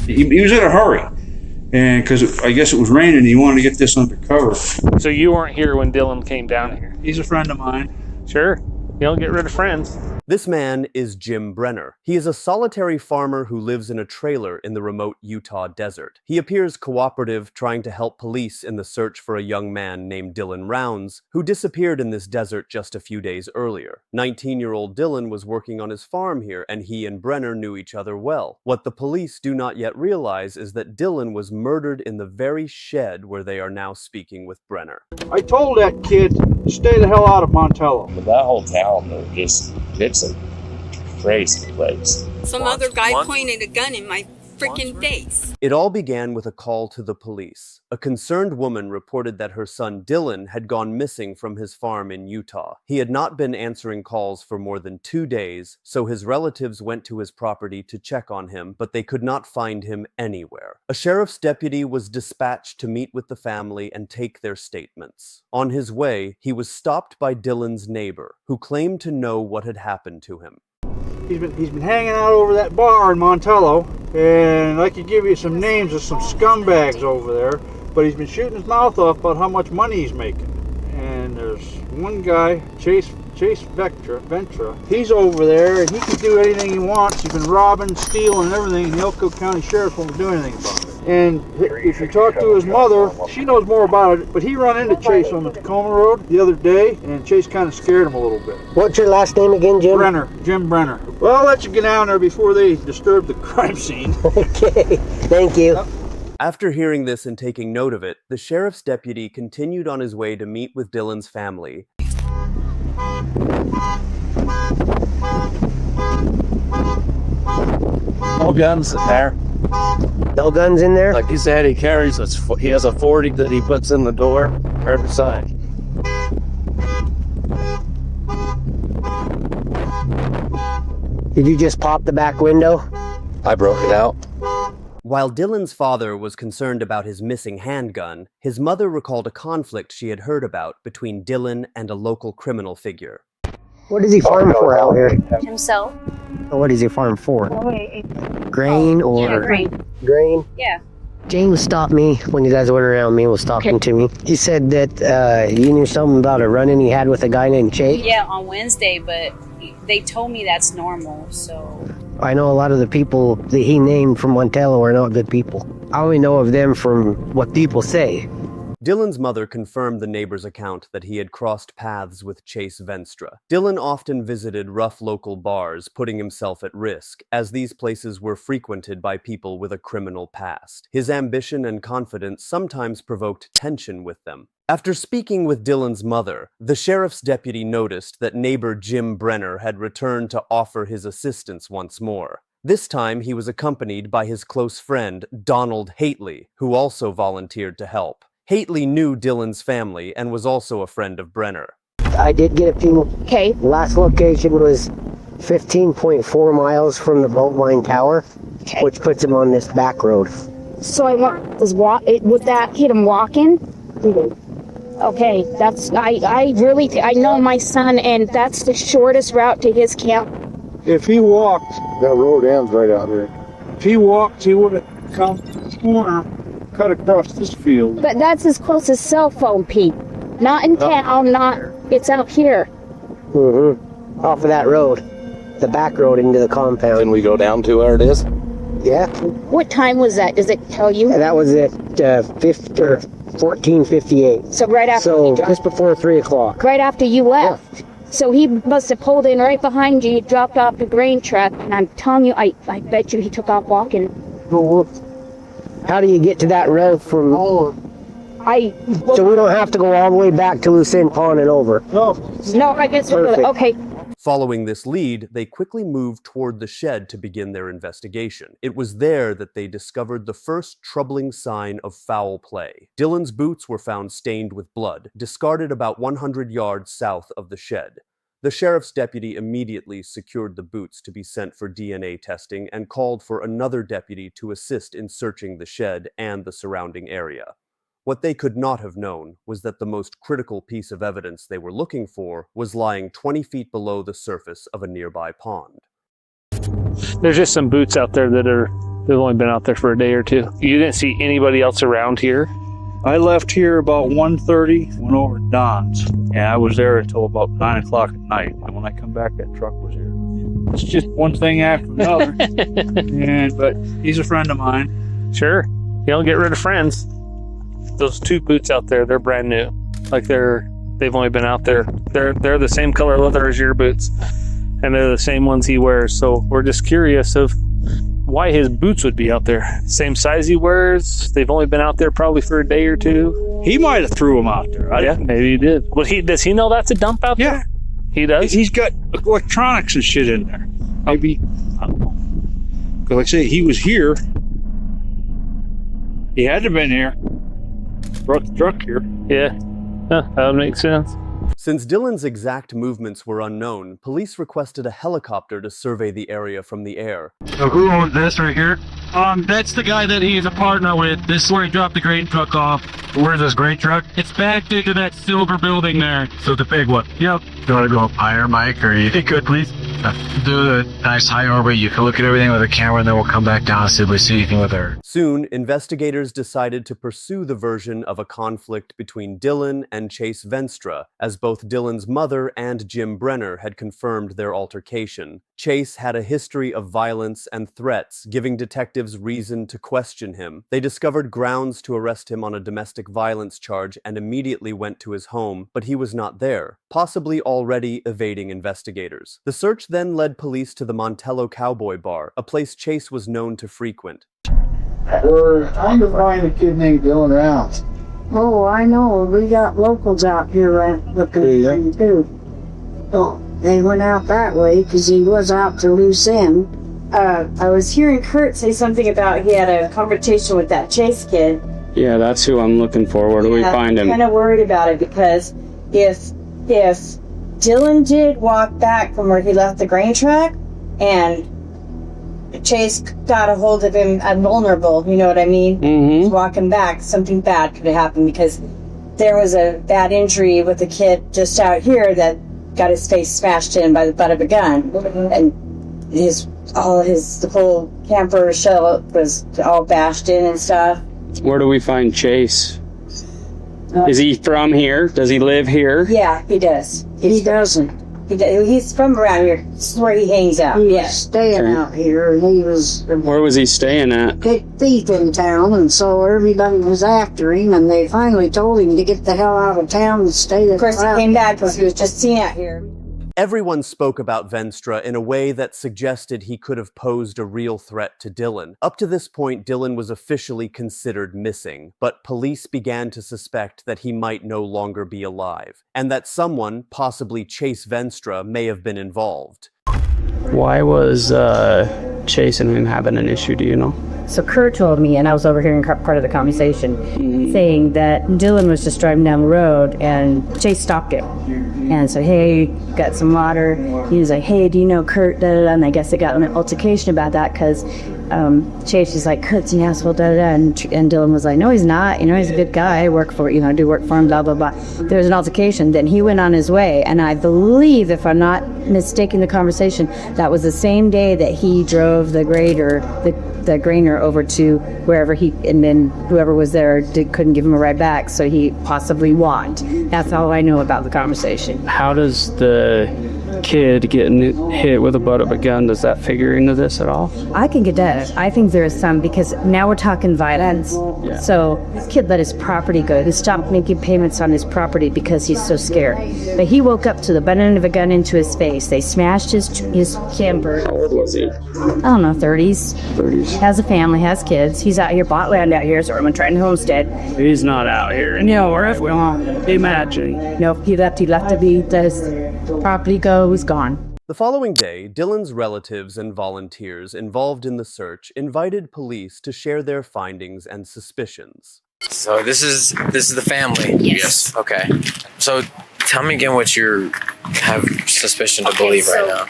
He was in a hurry, and because I guess it was raining, he wanted to get this undercover. So you weren't here when Dylan came down here? He's a friend of mine. Sure. You don't get rid of friends. This man is Jim Brenner. He is a solitary farmer who lives in a trailer in the remote Utah desert. He appears cooperative, trying to help police in the search for a young man named Dylan Rounds, who disappeared in this desert just a few days earlier. 19-year-old Dylan was working on his farm here, and he and Brenner knew each other well. What the police do not yet realize is that Dylan was murdered in the very shed where they are now speaking with Brenner. I told that kid to stay the hell out of Montello. But that whole town, it's a crazy place. Some other guy pointed a gun in my freaking face. It all began with a call to the police. A concerned woman reported that her son Dylan had gone missing from his farm in Utah. He had not been answering calls for more than 2 days, so his relatives went to his property to check on him, but they could not find him anywhere. A sheriff's deputy was dispatched to meet with the family and take their statements. On his way, he was stopped by Dylan's neighbor, who claimed to know what had happened to him. He's been hanging out over that bar in Montello, and I could give you some names of some scumbags over there, but he's been shooting his mouth off about how much money he's making. And there's one guy, Chase Ventra. He's over there, and he can do anything he wants. He's been robbing, stealing, and everything, and the Elko County Sheriff won't do anything about it. And if you talk to his mother, she knows more about it, but he run into Chase on the Tacoma Road the other day, and Chase kind of scared him a little bit. What's your last name again, Jim? Brenner, Jim Brenner. Well, I'll let you get down there before they disturb the crime scene. Okay, thank you. After hearing this and taking note of it, the sheriff's deputy continued on his way to meet with Dylan's family. No guns in there. No guns in there? Like he said, he has a 40 that he puts in the door or the side. Did you just pop the back window? I broke it out. While Dylan's father was concerned about his missing handgun, his mother recalled a conflict she had heard about between Dylan and a local criminal figure. What does he farm for out here? Himself. What does he farm for? Grain or? Yeah, grain. Grain? Yeah. James stopped me when you guys went around me, was talking to me. He said that you knew something about a run-in he had with a guy named Chase? Yeah, on Wednesday, but they told me that's normal, so... I know a lot of the people that he named from Montello are not good people. I only know of them from what people say. Dylan's mother confirmed the neighbor's account that he had crossed paths with Chase Venstra. Dylan often visited rough local bars, putting himself at risk, as these places were frequented by people with a criminal past. His ambition and confidence sometimes provoked tension with them. After speaking with Dylan's mother, the sheriff's deputy noticed that neighbor Jim Brenner had returned to offer his assistance once more. This time, he was accompanied by his close friend, Donald Hately, who also volunteered to help. Hately knew Dylan's family and was also a friend of Brenner. I did get a few. Okay. Last location was 15.4 miles from the Beltline Tower, which puts him on this back road. So would that hit him walking? Okay, I know my son, and that's the shortest route to his camp. If he walked, that road ends right out here. If he walked, he would have come to the corner, cut across this field. But that's his closest cell phone, Pete. Not in town, it's out here. Mm-hmm. Off of that road. The back road into the compound. Can we go down to where it is? Yeah. What time was that? Does it tell you? That was at 14:58. So right after just before 3 o'clock. Right after you left. Yeah. So he must have pulled in right behind you, dropped off the grain truck, and I'm telling you, I bet you he took off walking. How do you get to that road from... So we don't have to go all the way back to Lucerne Pond and over? No, I guess okay. Following this lead, they quickly moved toward the shed to begin their investigation. It was there that they discovered the first troubling sign of foul play. Dylan's boots were found stained with blood, discarded about 100 yards south of the shed. The sheriff's deputy immediately secured the boots to be sent for DNA testing and called for another deputy to assist in searching the shed and the surrounding area. What they could not have known was that the most critical piece of evidence they were looking for was lying 20 feet below the surface of a nearby pond. There's just some boots out there that are They've only been out there for a day or two. You didn't see anybody else around here? I left here about 1:30, went over to Don's, and I was there until about 9 o'clock at night. And when I come back, that truck was here. It's just one thing after another. But he's a friend of mine. Sure. You don't get rid of friends. Those 2 boots out there, they're brand new. Like they've only been out there. They're the same color leather as your boots, and they're the same ones he wears. So we're just curious of why his boots would be out there. Same size he wears. They've only been out there probably for a day or two. He might have threw them out there. Yeah, maybe he did. Well, does he know that's a dump out there? He does? He's got electronics and shit in there. Maybe, I don't know. Because like I say, he was here. He had to have been here. Brought the truck here. Yeah. Huh, that would make sense. Since Dylan's exact movements were unknown, police requested a helicopter to survey the area from the air. So who owns this right here? That's the guy that he's a partner with. This is where he dropped the grain truck off. Where's this grain truck? It's backed into that silver building there. So the big one. Yep. You want to go up higher, Mike, or you could, please? Do a nice high orbit. You can look at everything with a camera, and then we'll come back down and see if we see anything with her. Soon, investigators decided to pursue the version of a conflict between Dylan and Chase Venstra, as both Dylan's mother and Jim Brenner had confirmed their altercation. Chase had a history of violence and threats, giving detectives reason to question him. They discovered grounds to arrest him on a domestic violence charge and immediately went to his home, but he was not there, possibly already evading investigators. The search then led police to the Montello Cowboy Bar, a place Chase was known to frequent. We're trying to find a kid named Dylan Rounds. Oh, I know. We got locals out here looking for him, too. Oh, they went out that way because he was out to loose end. I was hearing Kurt say something about he had a conversation with that Chase kid. Yeah, that's who I'm looking for. Where do we find him? I'm kind of worried about it because if Dylan did walk back from where he left the grain truck and Chase got a hold of him, I'm vulnerable, you know what I mean? Mm-hmm. Walking back, something bad could have happened because there was a bad injury with a kid just out here that got his face smashed in by the butt of a gun. And the whole camper shell was all bashed in and stuff. Where do we find Chase? Is he from here? Does he live here? Yeah, he does. He doesn't. He's from around here. This is where he hangs out. He was staying out here, and he was... Where was he staying at? Big thief in town, and so everybody was after him, and they finally told him to get the hell out of town and stay there. Of course, he came back because he was just seen out here. Everyone spoke about Venstra in a way that suggested he could have posed a real threat to Dylan. Up to this point, Dylan was officially considered missing, but police began to suspect that he might no longer be alive, and that someone, possibly Chase Venstra, may have been involved. Why was Chase and him having an issue, do you know? So Kurt told me, and I was overhearing part of the conversation, saying that Dylan was just driving down the road and Chase stopped him. And so, hey, got some water. He was like, hey, do you know Kurt? Da, da, da. And I guess they got an altercation about that because Chase was like, Kurt's an asshole, da, da, da. And Dylan was like, no, he's not. You know, he's a good guy. I work for, I do work for him, blah, blah, blah. There was an altercation. Then he went on his way. And I believe, if I'm not mistaking the conversation, that was the same day that he drove the grader, the grainer over to wherever and then whoever was there couldn't give him a ride back, so he possibly walked. That's all I know about the conversation. How does the kid getting hit with the butt of a gun, does that figure into this at all? I think it does. I think there is some, because now we're talking violence. Yeah. So this kid let his property go. He stopped making payments on his property because he's so scared. But he woke up to the butt end of a gun into his face. They smashed his camper. How old was he? I don't know, 30s. 30s. Has a family, has kids. He's out here, bought land out here, so I'm trying to homestead. He's not out here. No, if we want. Imagine. No, he left to be the property go, he's gone. The following day, Dylan's relatives and volunteers involved in the search invited police to share their findings and suspicions. So this is the family? Yes. Okay. So tell me again what you have suspicion to believe right now.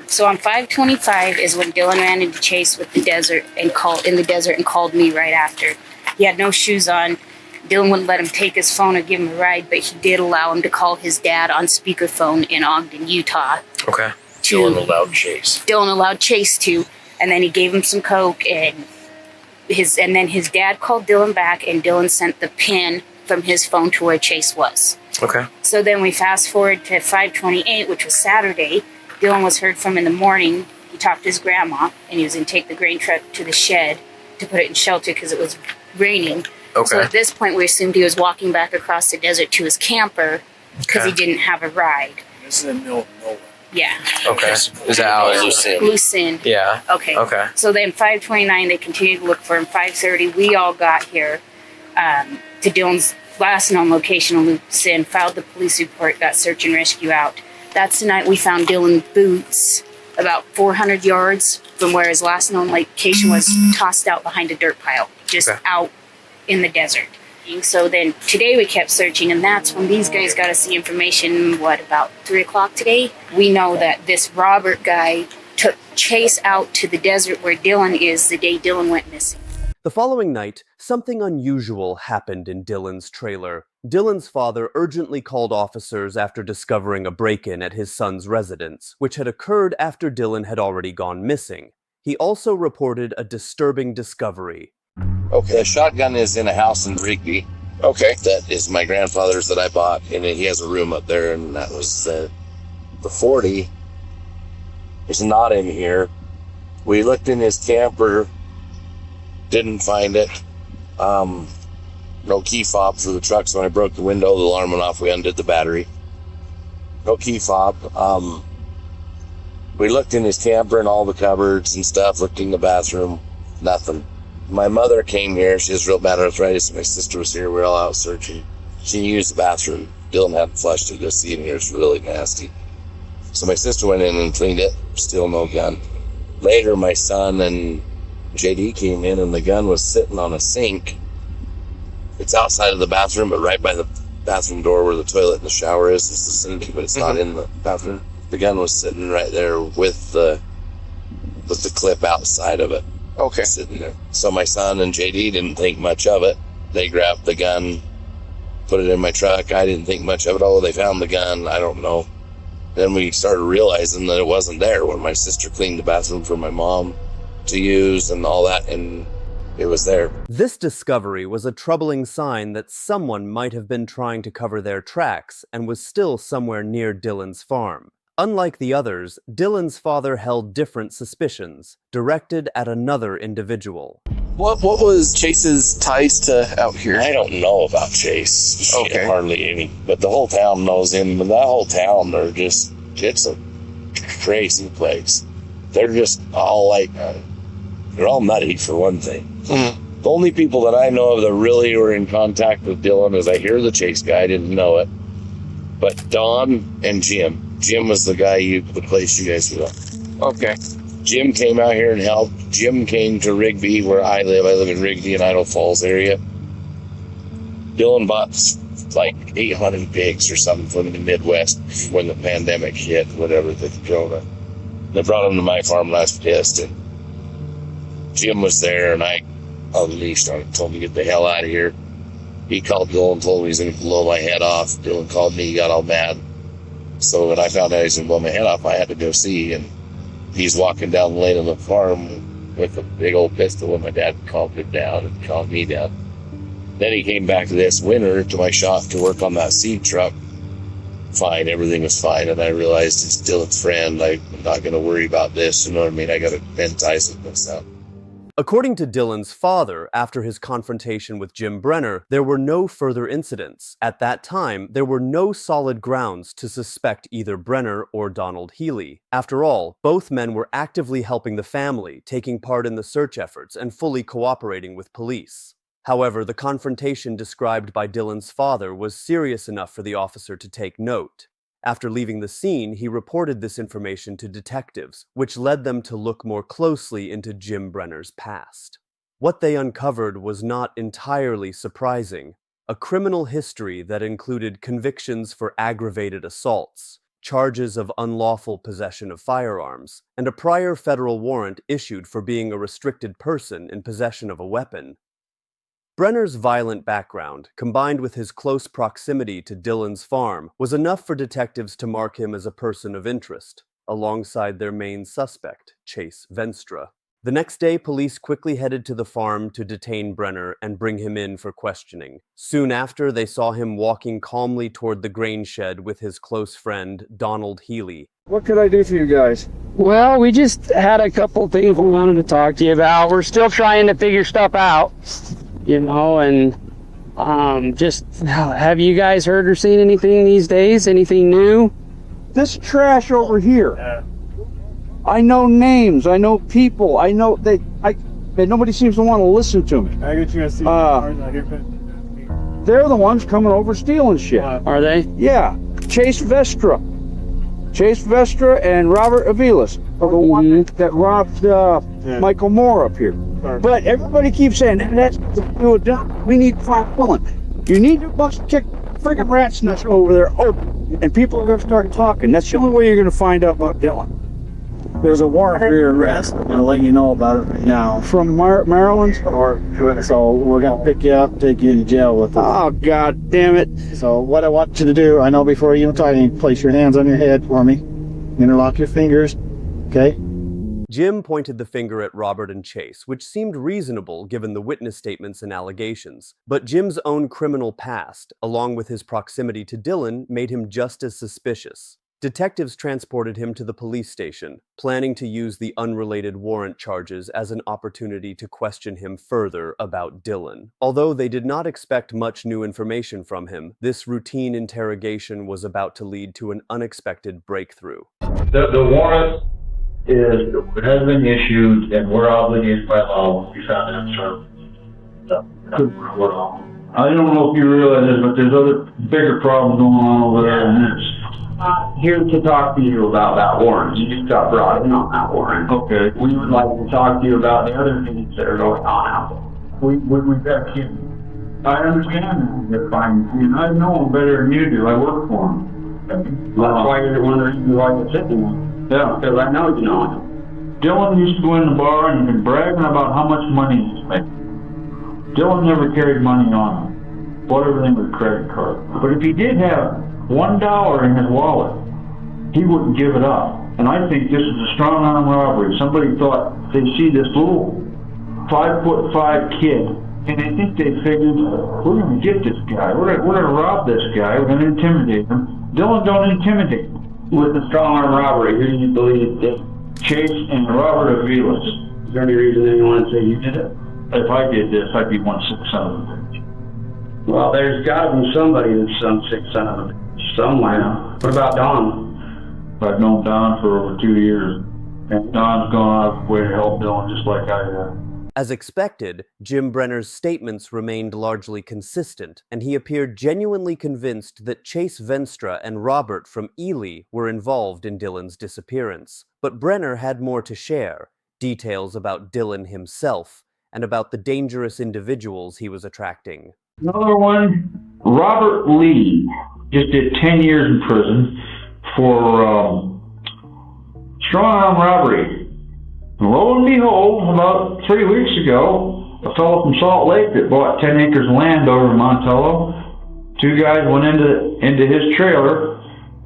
So on 5/25 is when Dylan ran into Chase with the desert and called me right after. He had no shoes on. Dylan wouldn't let him take his phone or give him a ride, but he did allow him to call his dad on speakerphone in Ogden, Utah. Okay. Dylan allowed Chase. Dylan allowed Chase to, and then he gave him some coke, and then his dad called Dylan back, and Dylan sent the pin from his phone to where Chase was. Okay. So then we fast forward to 5/28, which was Saturday. Dylan was heard from in the morning. He talked to his grandma, and he was going to take the grain truck to the shed to put it in shelter because it was raining. Okay. So at this point, we assumed he was walking back across the desert to his camper because he didn't have a ride. This is in the middle of nowhere. Yeah. Okay. Is that out of Lucin? Lucin. Yeah. Okay. Okay. So then 5:29, they continued to look for him. 5:30, we all got here to Dylan's last known location in Lucin, filed the police report, got search and rescue out. That's the night we found Dylan's boots about 400 yards from where his last known location was, tossed out behind a dirt pile, just out in the desert. So then today we kept searching, and that's when these guys got us the information, about 3 o'clock today? We know that this Robert guy took Chase out to the desert where Dylan is the day Dylan went missing. The following night, something unusual happened in Dylan's trailer. Dylan's father urgently called officers after discovering a break-in at his son's residence, which had occurred after Dylan had already gone missing. He also reported a disturbing discovery. Okay, the shotgun is in a house in Rigby. Okay. That is my grandfather's that I bought, and he has a room up there, and that was the 40 is not in here. We looked in his camper, didn't find it. No key fob for the truck, so when I broke the window, the alarm went off, we undid the battery. No key fob. We looked in his camper and all the cupboards and stuff, looked in the bathroom, nothing. My mother came here, she has real bad arthritis, my sister was here, we were all out searching. She used the bathroom. Dylan hadn't flushed it, just in here, it's really nasty. So my sister went in and cleaned it, still no gun. Later, my son and JD came in, and the gun was sitting on a sink. It's outside of the bathroom, but right by the bathroom door where the toilet and the shower is the sink, but it's not in the bathroom. The gun was sitting right there with the clip outside of it. Okay. Sitting there. So my son and JD didn't think much of it. They grabbed the gun, put it in my truck. I didn't think much of it. Oh, they found the gun. I don't know. Then we started realizing that it wasn't there when my sister cleaned the bathroom for my mom to use and all that, and it was there. This discovery was a troubling sign that someone might have been trying to cover their tracks and was still somewhere near Dylan's farm. Unlike the others, Dylan's father held different suspicions, directed at another individual. What was Chase's ties to out here? I don't know about Chase. Okay. Hardly any. But the whole town knows him. And that whole town, it's a crazy place. They're just all they're all nutty for one thing. Mm-hmm. The only people that I know of that really were in contact with Dylan is I hear the Chase guy, I didn't know it. But Don and Jim. Jim was the guy the place you guys were at. Okay. Jim came out here and helped. Jim came to Rigby, where I live. I live in Rigby in Idaho Falls area. Dylan bought 800 pigs or something from the Midwest when the pandemic hit, whatever, the corona. They brought them to my farm and I was pissed. And Jim was there, and I unleashed on him, told him to get the hell out of here. He called Dylan and told me he's going to blow my head off. Dylan called me, he got all mad. So when I found out he was going to blow my head off, I had to go see. And he's walking down the lane of the farm with a big old pistol, and my dad calmed him down and calmed me down. Then he came back this winter to my shop to work on that seed truck. Fine, everything was fine. And I realized it's Dylan's friend. I'm not going to worry about this. You know what I mean? I got to bend ties with myself. According to Dylan's father, after his confrontation with Jim Brenner, there were no further incidents. At that time, there were no solid grounds to suspect either Brenner or Donald Healy. After all, both men were actively helping the family, taking part in the search efforts, and fully cooperating with police. However, the confrontation described by Dylan's father was serious enough for the officer to take note. After leaving the scene, he reported this information to detectives, which led them to look more closely into Jim Brenner's past. What they uncovered was not entirely surprising. A criminal history that included convictions for aggravated assaults, charges of unlawful possession of firearms, and a prior federal warrant issued for being a restricted person in possession of a weapon. Brenner's violent background, combined with his close proximity to Dylan's farm, was enough for detectives to mark him as a person of interest. alongside their main suspect, Chase Venstra. The next day, police quickly headed to the farm to detain Brenner and bring him in for questioning. Soon after, they saw him walking calmly toward the grain shed with his close friend, Donald Healy. What could I do for you guys? Well, we just had a couple things we wanted to talk to you about. We're still trying to figure stuff out, and just have you guys heard or seen anything these days? Anything new? This trash over here. I know names. I know people. I know nobody seems to want to listen to me. I get you guys they're the ones coming over stealing shit. Are they? Yeah. Chase Vestra and Robert Aviles are the one that robbed Michael Moore up here. But everybody keeps saying that's we need Clark Pullen. You need to kick freaking rat's nuts over there open, and people are going to start talking. That's the only way you're going to find out about Dylan. There's a warrant for your arrest. I'm going to let you know about it right now. From Maryland? So we're going to pick you up, take you to jail with us. Oh, God damn it. So what I want you to do, I know before you tie anything, place your hands on your head for me. Interlock your fingers, okay? Jim pointed the finger at Robert and Chase, which seemed reasonable given the witness statements and allegations. But Jim's own criminal past, along with his proximity to Dylan, made him just as suspicious. Detectives transported him to the police station, planning to use the unrelated warrant charges as an opportunity to question him further about Dylan. Although they did not expect much new information from him, this routine interrogation was about to lead to an unexpected breakthrough. The warrant has been issued, and we're obligated by law when we found that I don't know if you realize this, but there's other bigger problems going on over there than this. Here to talk to you about that warrant. You just got brought in on that warrant. Okay. We would like to talk to you about the other things that are going on out there. We've got kids. I understand that. And I know them better than you do. I work for them. That's why you're one of the reasons why you're sitting there. Yeah. Because I know you know him. Dylan used to go in the bar and he'd been bragging about how much money he's making. Dylan never carried money on him. Bought everything with a credit card. But if he did have $1 in his wallet, he wouldn't give it up. And I think this is a strong arm robbery. Somebody thought they see this little 5'5" kid, and they think they figured, we're going to get this guy. We're going to rob this guy. We're going to intimidate him. Dylan don't intimidate. With the strong arm robbery, who do you believe did? Chase and Robert Aviles. Is there any reason anyone would say you did it? If I did this, I'd be one sick son of a bitch. Well, there's got to be somebody that's some sick son of a bitch somewhere. What about Don? I've known Don for over 2 years, and Don's gone out of the way to help Dylan just like I have. As expected, Jim Brenner's statements remained largely consistent, and he appeared genuinely convinced that Chase Venstra and Robert from Ely were involved in Dylan's disappearance. But Brenner had more to share, details about Dylan himself, and about the dangerous individuals he was attracting. Another one, Robert Lee, just did 10 years in prison for strong arm robbery. And lo and behold, about 3 weeks ago, a fellow from Salt Lake that bought 10 acres of land over in Montello, 2 guys went into his trailer,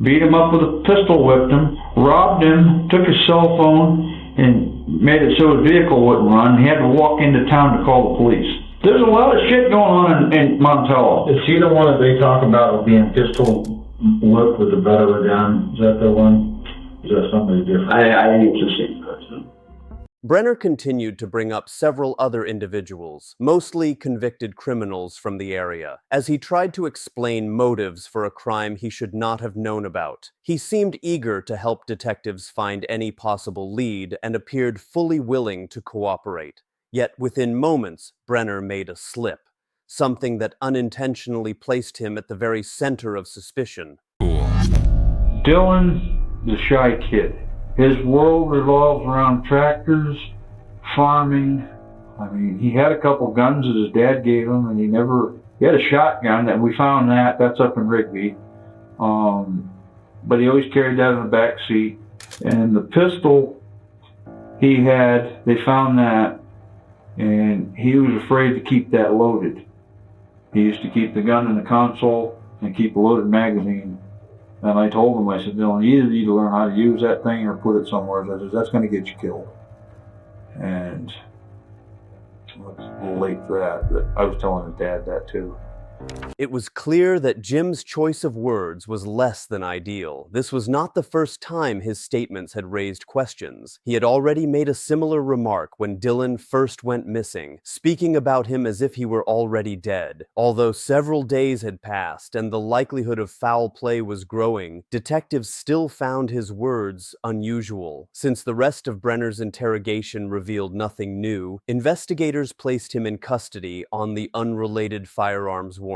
beat him up with a pistol, whipped him, robbed him, took his cell phone, and made it so his vehicle wouldn't run. He had to walk into town to call the police. There's a lot of shit going on in Montello. Is he the one that they talk about being pistol whipped with a butt of a gun? Is that the one? Is that somebody different? I think it's the same person. Brenner continued to bring up several other individuals, mostly convicted criminals from the area, as he tried to explain motives for a crime he should not have known about. He seemed eager to help detectives find any possible lead and appeared fully willing to cooperate. Yet within moments, Brenner made a slip, something that unintentionally placed him at the very center of suspicion. Dylan's the shy kid. His world revolves around tractors, farming. I mean, he had a couple guns that his dad gave him, and he had a shotgun, and we found that's up in Rigby. But he always carried that in the back seat. And the pistol he had, they found that, and he was afraid to keep that loaded. He used to keep the gun in the console and keep a loaded magazine And I told him, I said, Dylan, you either need to learn how to use that thing or put it somewhere. I said, that's going to get you killed. And it was a little late for that, but I was telling his dad that too. It was clear that Jim's choice of words was less than ideal. This was not the first time his statements had raised questions. He had already made a similar remark when Dylan first went missing, speaking about him as if he were already dead. Although several days had passed and the likelihood of foul play was growing, detectives still found his words unusual. Since the rest of Brenner's interrogation revealed nothing new, investigators placed him in custody on the unrelated firearms warrant.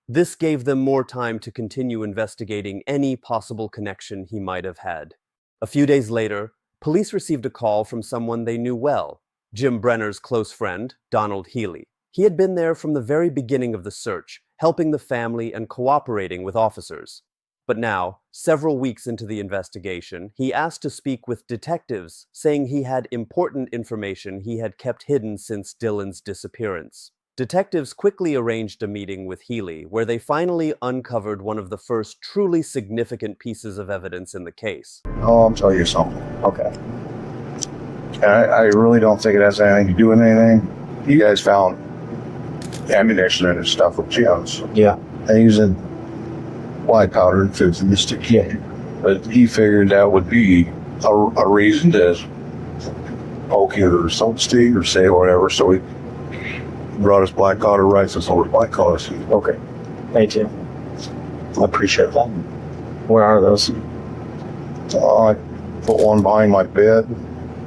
This gave them more time to continue investigating any possible connection he might have had. A few days later, police received a call from someone they knew well, Jim Brenner's close friend, Donald Healy. He had been there from the very beginning of the search, helping the family and cooperating with officers. But now, several weeks into the investigation, he asked to speak with detectives, saying he had important information he had kept hidden since Dylan's disappearance. Detectives quickly arranged a meeting with Healy, where they finally uncovered one of the first truly significant pieces of evidence in the case. Oh, I'll tell you something. Okay. I really don't think it has anything to do with anything. You guys found ammunition and stuff with Jim's. Yeah. And using white powder and fits in the stick. Yeah. But he figured that would be a reason to poke you or some stick or say whatever, so he brought us black collar rights and sold us black collars. Okay. Thank you. I appreciate that. Where are those? I put one behind my bed,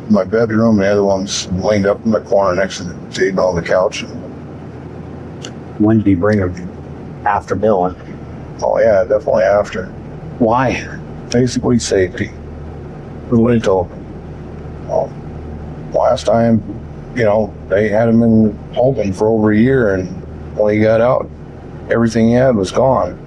my bedroom, and the other one's laid up in the corner next to the table on the couch. When did he bring them? After Dylan? Oh yeah, definitely after. Why? Basically safety. Until last time, you know, they had him in holding for over a year, and when he got out, everything he had was gone.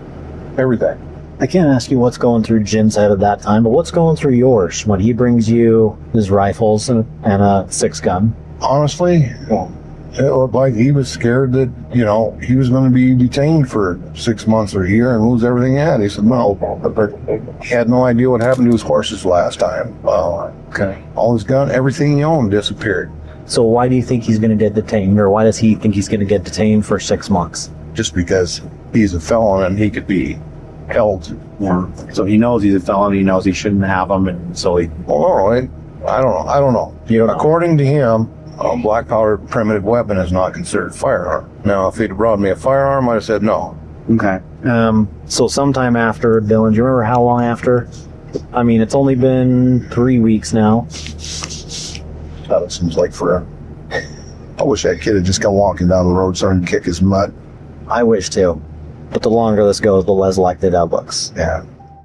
Everything. I can't ask you what's going through Jim's head at that time, but what's going through yours when he brings you his rifles and a 6-gun? Honestly, it looked like he was scared that, you know, he was going to be detained for 6 months or a year and lose everything he had. He said no, but he had no idea what happened to his horses last time. Okay. All his gun, everything he owned disappeared. So why do you think he's going to get detained, or why does he think he's going to get detained for 6 months? Just because he's a felon and he could be held. Yeah. So he knows he's a felon, he knows he shouldn't have them, and so he... Well, no, I don't know. You know, according to him, a black powder primitive weapon is not considered a firearm. Now, if he'd brought me a firearm, I'd have said no. Okay. So sometime after Dylan, do you remember how long after? I mean, it's only been 3 weeks now. That seems like forever. I wish that kid had just come walking down the road starting to kick his mud. I wish too. But the longer this goes, the less likely that looks. Yeah.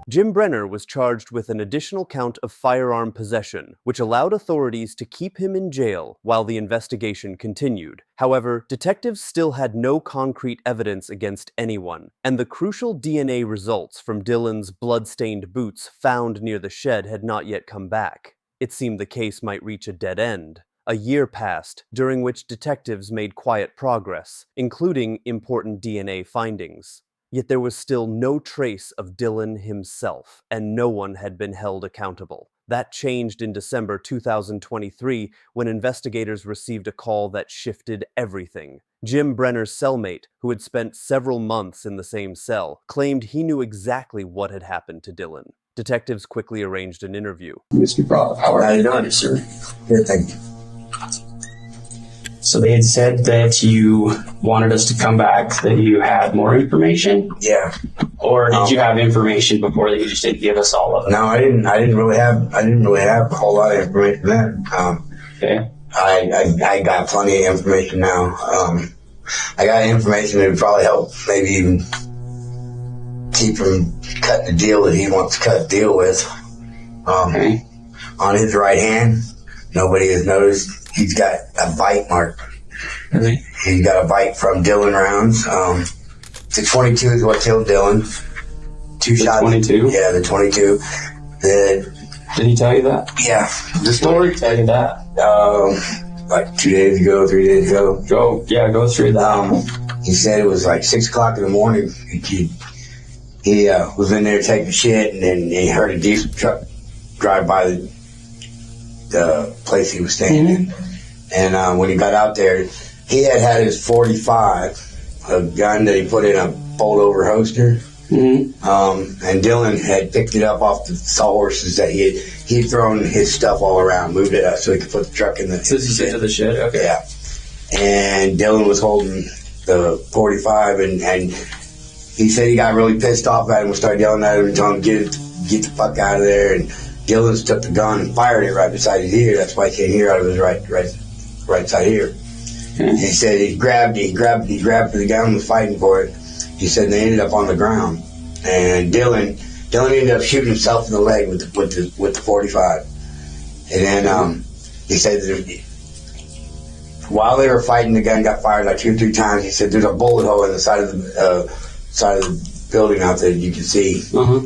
Jim Brenner was charged with an additional count of firearm possession, which allowed authorities to keep him in jail while the investigation continued. However, detectives still had no concrete evidence against anyone, and the crucial DNA results from Dylan's blood-stained boots found near the shed had not yet come back. It seemed the case might reach a dead end. A year passed, during which detectives made quiet progress, including important DNA findings. Yet there was still no trace of Dylan himself, and no one had been held accountable. That changed in December 2023, when investigators received a call that shifted everything. Jim Brenner's cellmate, who had spent several months in the same cell, claimed he knew exactly what had happened to Dylan. Detectives quickly arranged an interview. Mr. Broad, how are you doing, sir? Good, thank you. So they had said that you wanted us to come back, that you had more information? Yeah. Or did you have information before that you just didn't give us all of it? No, I didn't really have a whole lot of information then. Okay. I got plenty of information now. I got information that would probably help maybe even keep him cutting the deal that he wants to cut the deal with. Okay. On his right hand, nobody has noticed. He's got a bite mark. Really? He's got a bite from Dylan rounds. The 22 is what killed Dylan. Two shots. 22? Yeah, the 22. Did he tell you that? Yeah. The story tell you that? Like 2 days ago, 3 days ago. Go through that. He said it was like 6 o'clock in the morning. He he was in there taking shit, and then he heard a diesel truck drive by the place he was staying in. And when he got out there, he had his 45, a gun that he put in a fold-over holster. And Dylan had picked it up off the sawhorses that he'd thrown his stuff all around, moved it up so he could put the truck in the shed. To the shed, okay. Yeah. And Dylan was holding the 45, and he said he got really pissed off at him and started yelling at him and telling him get the fuck out of there. And Dylan took the gun and fired it right beside his ear. That's why he can't hear out of his right side ear. And he said he grabbed for the gun and was fighting for it. He said they ended up on the ground, and Dylan ended up shooting himself in the leg with the 45. And then he said that while they were fighting, the gun got fired like 2 or 3 times. He said there's a bullet hole in the side of the building out there you can see.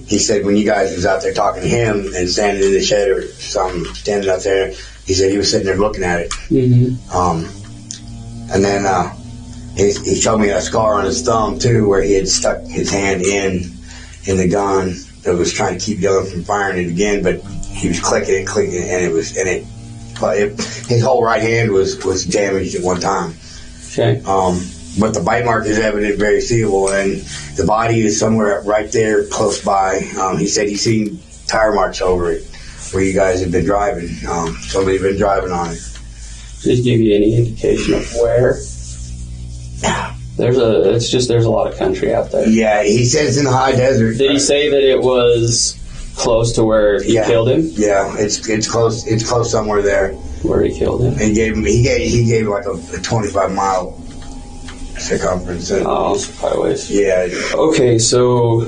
He said when you guys was out there talking to him and standing in the shed or something, standing out there, he said he was sitting there looking at it. And then he showed me a scar on his thumb too, where he had stuck his hand in the gun that was trying to keep Dylan from firing it again, but he was clicking it, his whole right hand was damaged at one time. Okay. But the bite mark is evident, very seeable, and the body is somewhere right there close by. He said he's seen tire marks over it where you guys have been driving. Somebody had been driving on it. Did he give you any indication of where? There's a lot of country out there. Yeah, he said it's in the high desert. Did he say that it was close to where he killed him? Yeah, it's close. It's close somewhere there where he killed him. He gave like a 25-mile circumference. Oh, so quite a ways. Yeah. Okay, so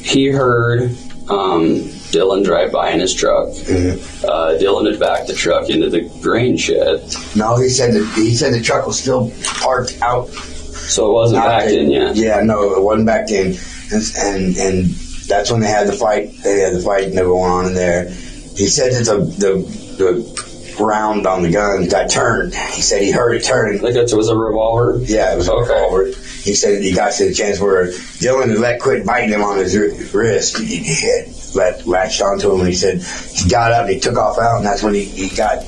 he heard Dylan drive by in his truck. Dylan had backed the truck into the grain shed. No, he said the truck was still parked out. So it wasn't backed in yet. Yeah, no, it wasn't backed in, and that's when they had the fight. They had the fight and they were going on in there. He said that the round on the gun got turned. He said he heard it turn. Like it was a revolver? Yeah, it was a revolver. He said he got to the chance where Dylan had let quit biting him on his wrist. He had latched onto him, and he said he got up and he took off out, and that's when he got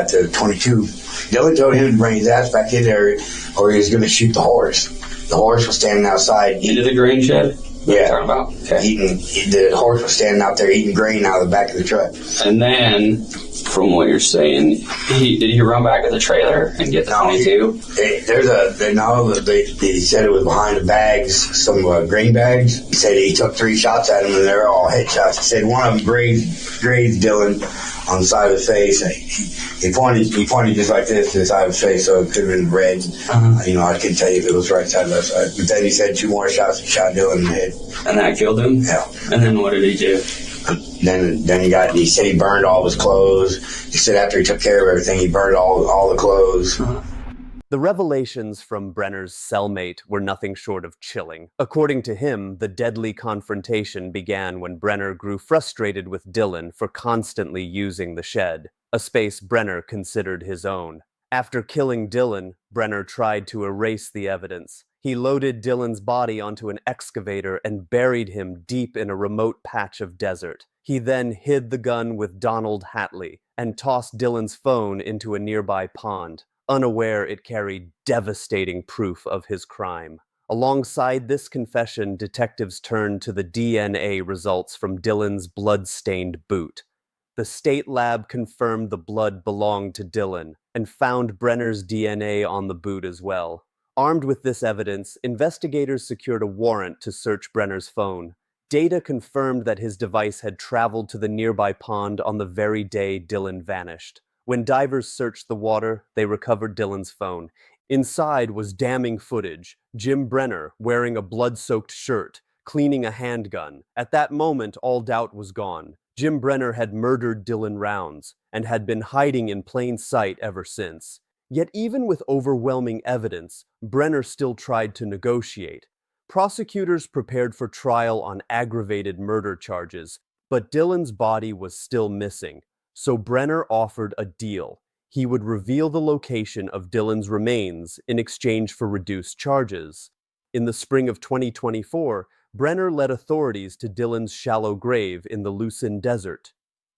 to 22. Dylan told him to bring his ass back in there, or he was going to shoot the horse. The horse was standing outside. Into the grain shed? Yeah. Talking about? Okay. The horse was standing out there eating grain out of the back of the truck. And then, from what you're saying, did he run back to the trailer and get the 22? He said it was behind the bags, some grain bags. He said he took 3 shots at him, and they're all headshots. He said one of them grazed Dylan on the side of the face. He pointed just like this to the side of his face, so it could have been red. I couldn't tell you if it was right side or left side. But then he said 2 more shots. He shot Dylan in the head. And that killed him? Yeah. And then what did he do? Then he said he burned all his clothes. He said after he took care of everything, he burned all the clothes. The revelations from Brenner's cellmate were nothing short of chilling. According to him, the deadly confrontation began when Brenner grew frustrated with Dylan for constantly using the shed, a space Brenner considered his own. After killing Dylan, Brenner tried to erase the evidence. He loaded Dylan's body onto an excavator and buried him deep in a remote patch of desert. He then hid the gun with Donald Hatley and tossed Dylan's phone into a nearby pond, unaware it carried devastating proof of his crime. Alongside this confession, detectives turned to the DNA results from Dylan's blood-stained boot. The state lab confirmed the blood belonged to Dylan and found Brenner's DNA on the boot as well. Armed with this evidence, investigators secured a warrant to search Brenner's phone. Data confirmed that his device had traveled to the nearby pond on the very day Dylan vanished. When divers searched the water, they recovered Dylan's phone. Inside was damning footage. Jim Brenner, wearing a blood-soaked shirt, cleaning a handgun. At that moment, all doubt was gone. Jim Brenner had murdered Dylan Rounds and had been hiding in plain sight ever since. Yet even with overwhelming evidence, Brenner still tried to negotiate. Prosecutors prepared for trial on aggravated murder charges, but Dylan's body was still missing. So Brenner offered a deal. He would reveal the location of Dylan's remains in exchange for reduced charges. In the spring of 2024, Brenner led authorities to Dillon's shallow grave in the Lucin Desert.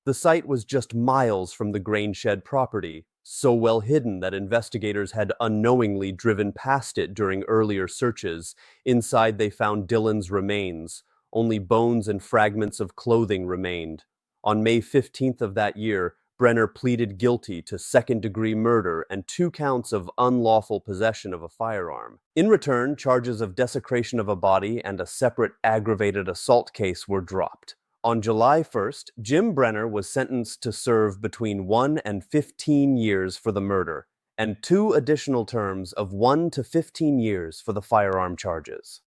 The site was just miles from the grain shed property, so well hidden that investigators had unknowingly driven past it during earlier searches. Inside they found Dillon's remains. Only bones and fragments of clothing remained. On May 15th of that year, Brenner pleaded guilty to second-degree murder and 2 counts of unlawful possession of a firearm. In return, charges of desecration of a body and a separate aggravated assault case were dropped. On July 1st, Jim Brenner was sentenced to serve between 1 and 15 years for the murder, and 2 additional terms of 1 to 15 years for the firearm charges.